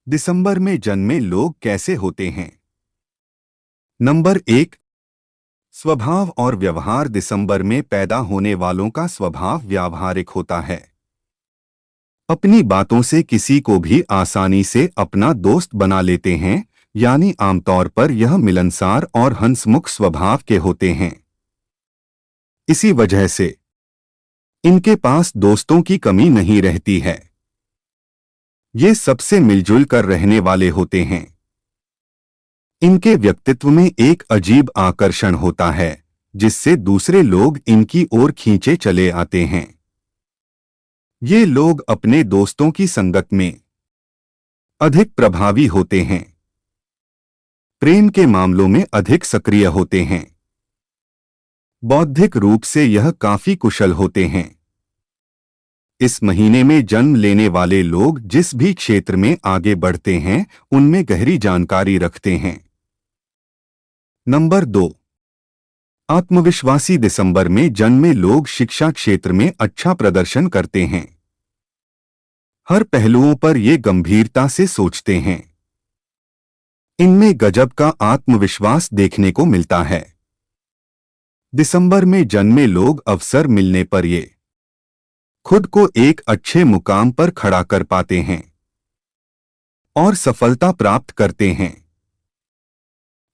दिसंबर में जन्मे लोग कैसे होते हैं? नंबर 1। स्वभाव और व्यवहार। दिसंबर में पैदा होने वालों का स्वभाव व्यावहारिक होता है। अपनी बातों से किसी को भी आसानी से अपना दोस्त बना लेते हैं, यानी आमतौर पर यह मिलनसार और हंसमुख स्वभाव के होते हैं। इसी वजह से इनके पास दोस्तों की कमी नहीं रहती है। ये सबसे मिलजुल कर रहने वाले होते हैं। इनके व्यक्तित्व में एक अजीब आकर्षण होता है, जिससे दूसरे लोग इनकी ओर खींचे चले आते हैं। ये लोग अपने दोस्तों की संगत में अधिक प्रभावी होते हैं। प्रेम के मामलों में अधिक सक्रिय होते हैं। बौद्धिक रूप से यह काफी कुशल होते हैं। इस महीने में जन्म लेने वाले लोग जिस भी क्षेत्र में आगे बढ़ते हैं, उनमें गहरी जानकारी रखते हैं। नंबर 2। आत्मविश्वासी। दिसंबर में जन्मे लोग शिक्षा क्षेत्र में अच्छा प्रदर्शन करते हैं। हर पहलुओं पर ये गंभीरता से सोचते हैं। इनमें गजब का आत्मविश्वास देखने को मिलता है। दिसंबर में जन्मे लोग अवसर मिलने पर ये खुद को एक अच्छे मुकाम पर खड़ा कर पाते हैं और सफलता प्राप्त करते हैं।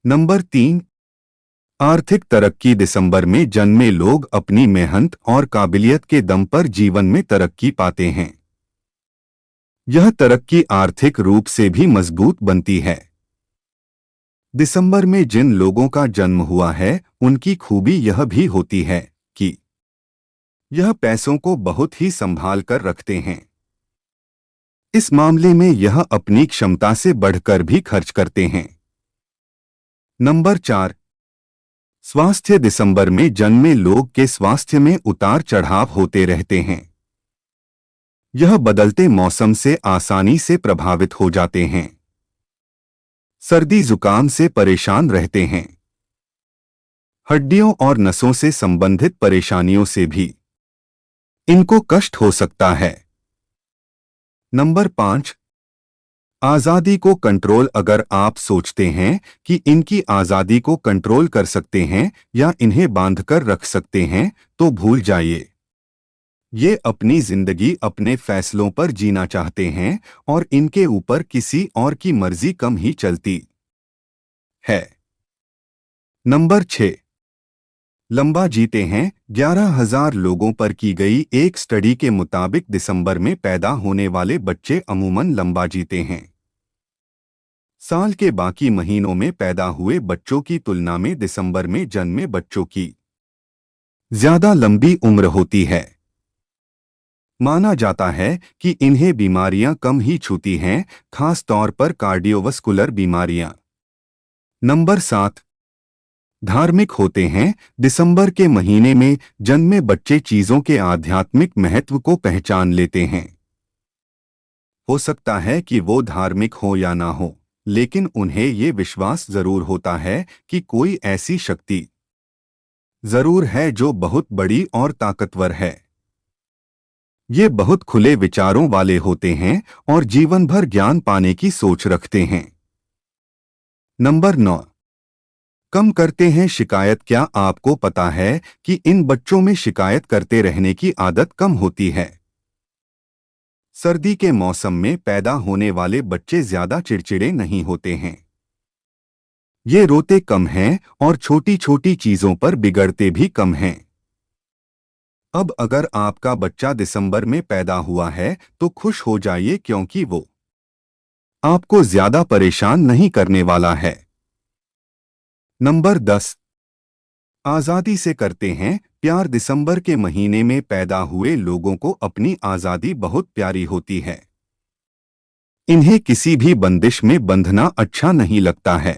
नंबर 3। आर्थिक तरक्की। दिसंबर में जन्मे लोग अपनी मेहनत और काबिलियत के दम पर जीवन में तरक्की पाते हैं। यह तरक्की आर्थिक रूप से भी मजबूत बनती है। दिसंबर में जिन लोगों का जन्म हुआ है, उनकी खूबी यह भी होती है कि यह पैसों को बहुत ही संभाल कर रखते हैं। इस मामले में यह अपनी क्षमता से बढ़कर भी खर्च करते हैं। नंबर 4। स्वास्थ्य। दिसंबर में जन्मे लोग के स्वास्थ्य में उतार चढ़ाव होते रहते हैं। यह बदलते मौसम से आसानी से प्रभावित हो जाते हैं। सर्दी जुकाम से परेशान रहते हैं। हड्डियों और नसों से संबंधित परेशानियों से भी इनको कष्ट हो सकता है। नंबर 5। आजादी को कंट्रोल। अगर आप सोचते हैं कि इनकी आजादी को कंट्रोल कर सकते हैं या इन्हें बांधकर रख सकते हैं, तो भूल जाइए। ये अपनी जिंदगी अपने फैसलों पर जीना चाहते हैं और इनके ऊपर किसी और की मर्जी कम ही चलती है। नंबर 6। लंबा जीते हैं। 11,000 लोगों पर की गई एक स्टडी के मुताबिक दिसंबर में पैदा होने वाले बच्चे अमूमन लंबा जीते हैं। साल के बाकी महीनों में पैदा हुए बच्चों की तुलना में दिसंबर में जन्मे बच्चों की ज्यादा लंबी उम्र होती है। माना जाता है कि इन्हें बीमारियां कम ही छूती हैं, खास तौर पर कार्डियोवस्कुलर बीमारियां। नंबर 7। धार्मिक होते हैं। दिसंबर के महीने में जन्मे बच्चे चीजों के आध्यात्मिक महत्व को पहचान लेते हैं। हो सकता है कि वो धार्मिक हो या ना हो, लेकिन उन्हें ये विश्वास जरूर होता है कि कोई ऐसी शक्ति जरूर है जो बहुत बड़ी और ताकतवर है। ये बहुत खुले विचारों वाले होते हैं और जीवन भर ज्ञान पाने की सोच रखते हैं। नंबर 9। कम करते हैं शिकायत। क्या आपको पता है कि इन बच्चों में शिकायत करते रहने की आदत कम होती है? सर्दी के मौसम में पैदा होने वाले बच्चे ज्यादा चिड़चिड़े नहीं होते हैं। ये रोते कम हैं और छोटी छोटी चीजों पर बिगड़ते भी कम हैं। अब अगर आपका बच्चा दिसंबर में पैदा हुआ है तो खुश हो जाइए, क्योंकि वो आपको ज्यादा परेशान नहीं करने वाला है। नंबर 10। आजादी से करते हैं प्यार। दिसंबर के महीने में पैदा हुए लोगों को अपनी आजादी बहुत प्यारी होती है। इन्हें किसी भी बंदिश में बंधना अच्छा नहीं लगता है।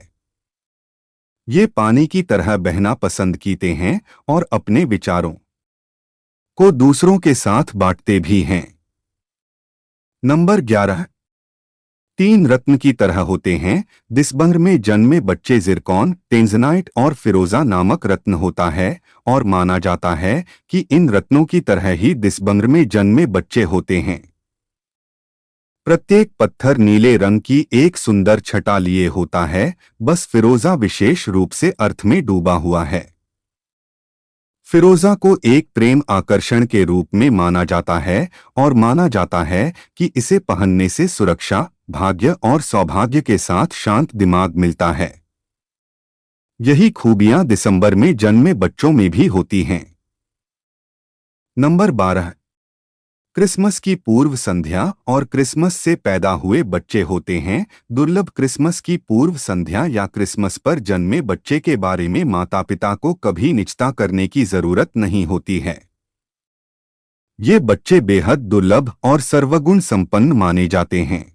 ये पानी की तरह बहना पसंद कीते हैं और अपने विचारों को दूसरों के साथ बांटते भी हैं। नंबर 11। 3 रत्न की तरह होते हैं। दिसंबर में जन्मे बच्चे जिरकॉन, टेंजनाइट और फिरोजा नामक रत्न होता है और माना जाता है कि इन रत्नों की तरह ही दिसंबर में जन्मे बच्चे होते हैं। प्रत्येक पत्थर नीले रंग की एक सुंदर छटा लिए होता है, बस फिरोजा विशेष रूप से अर्थ में डूबा हुआ है। फिरोजा को एक प्रेम आकर्षण के रूप में माना जाता है और माना जाता है कि इसे पहनने से सुरक्षा, भाग्य और सौभाग्य के साथ शांत दिमाग मिलता है। यही खूबियां दिसंबर में जन्मे बच्चों में भी होती हैं। नंबर 12, क्रिसमस की पूर्व संध्या और क्रिसमस से पैदा हुए बच्चे होते हैं। दुर्लभ क्रिसमस की पूर्व संध्या या क्रिसमस पर जन्मे बच्चे के बारे में माता पिता को कभी निश्चित करने की जरूरत नहीं होती है। ये बच्चे बेहद दुर्लभ और सर्वगुण संपन्न माने जाते हैं।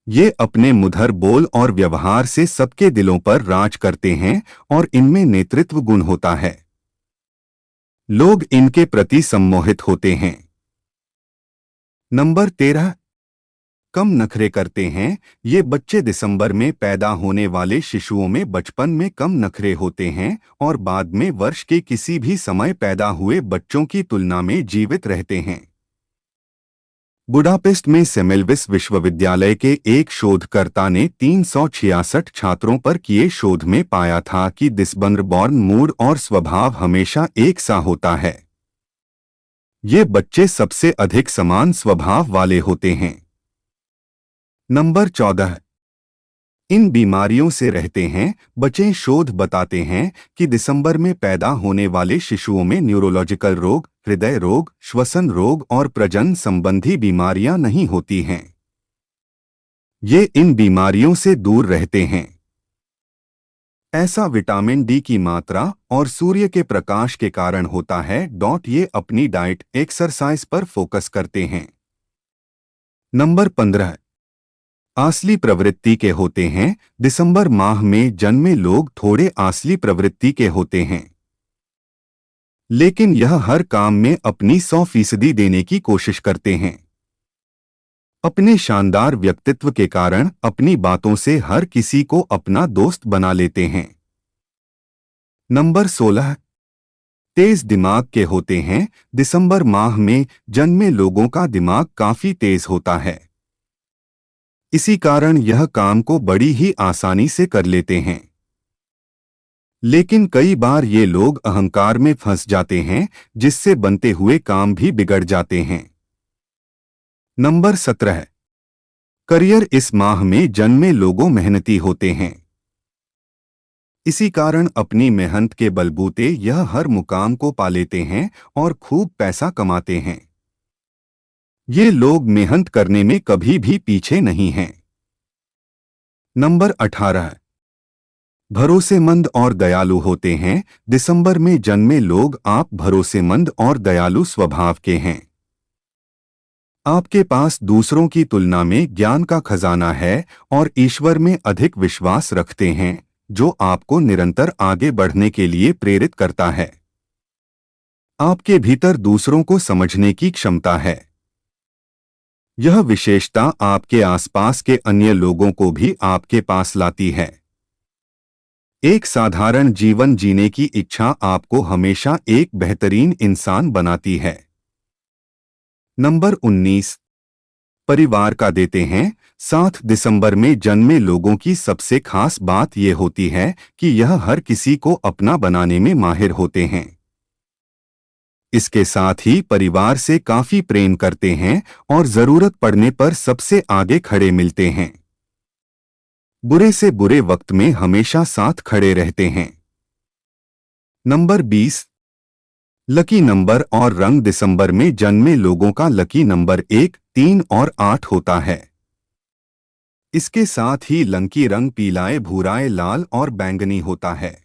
ये अपने मुखर बोल और व्यवहार से सबके दिलों पर राज करते हैं और इनमें नेतृत्व गुण होता है। लोग इनके प्रति सम्मोहित होते हैं। नंबर 13, कम नखरे करते हैं। ये बच्चे दिसंबर में पैदा होने वाले शिशुओं में बचपन में कम नखरे होते हैं और बाद में वर्ष के किसी भी समय पैदा हुए बच्चों की तुलना में जीवित रहते हैं। बुडापेस्ट में सेमेल्विस विश्वविद्यालय के एक शोधकर्ता ने 366 छात्रों पर किए शोध में पाया था कि दिसंबर बॉर्न मूड और स्वभाव हमेशा एक सा होता है। ये बच्चे सबसे अधिक समान स्वभाव वाले होते हैं। नंबर 14, इन बीमारियों से रहते हैं बच्चे। शोध बताते हैं कि दिसंबर में पैदा होने वाले शिशुओं में न्यूरोलॉजिकल रोग, हृदय रोग, श्वसन रोग और प्रजनन संबंधी बीमारियां नहीं होती हैं। ये इन बीमारियों से दूर रहते हैं। ऐसा विटामिन डी की मात्रा और सूर्य के प्रकाश के कारण होता है। ये अपनी डाइट, एक्सरसाइज पर फोकस करते हैं। नंबर 15, आसली प्रवृत्ति के होते हैं। दिसंबर माह में जन्मे लोग थोड़े आसली प्रवृत्ति के होते हैं, लेकिन यह हर काम में अपनी 100% देने की कोशिश करते हैं। अपने शानदार व्यक्तित्व के कारण अपनी बातों से हर किसी को अपना दोस्त बना लेते हैं। नंबर 16, तेज दिमाग के होते हैं। दिसंबर माह में जन्मे लोगों का दिमाग काफी तेज होता है। इसी कारण यह काम को बड़ी ही आसानी से कर लेते हैं। लेकिन कई बार ये लोग अहंकार में फंस जाते हैं, जिससे बनते हुए काम भी बिगड़ जाते हैं। नंबर 17, करियर इस माह में जन्मे लोगों मेहनती होते हैं। इसी कारण अपनी मेहनत के बलबूते यह हर मुकाम को पा लेते हैं और खूब पैसा कमाते हैं। ये लोग मेहनत करने में कभी भी पीछे नहीं हैं। नंबर 18, भरोसेमंद और दयालु होते हैं। दिसंबर में जन्मे लोग आप भरोसेमंद और दयालु स्वभाव के हैं। आपके पास दूसरों की तुलना में ज्ञान का खजाना है और ईश्वर में अधिक विश्वास रखते हैं, जो आपको निरंतर आगे बढ़ने के लिए प्रेरित करता है। आपके भीतर दूसरों को समझने की क्षमता है। यह विशेषता आपके आसपास के अन्य लोगों को भी आपके पास लाती है। एक साधारण जीवन जीने की इच्छा आपको हमेशा एक बेहतरीन इंसान बनाती है। नंबर 19, परिवार का देते हैं। 7 दिसंबर में जन्मे लोगों की सबसे खास बात यह होती है कि यह हर किसी को अपना बनाने में माहिर होते हैं। इसके साथ ही परिवार से काफी प्रेम करते हैं और जरूरत पड़ने पर सबसे आगे खड़े मिलते हैं। बुरे से बुरे वक्त में हमेशा साथ खड़े रहते हैं। नंबर 20, लकी नंबर और रंग। दिसंबर में जन्मे लोगों का लकी नंबर 1, 3 और 8 होता है। इसके साथ ही लकी रंग पीलाए, भूराए, लाल और बैंगनी होता है।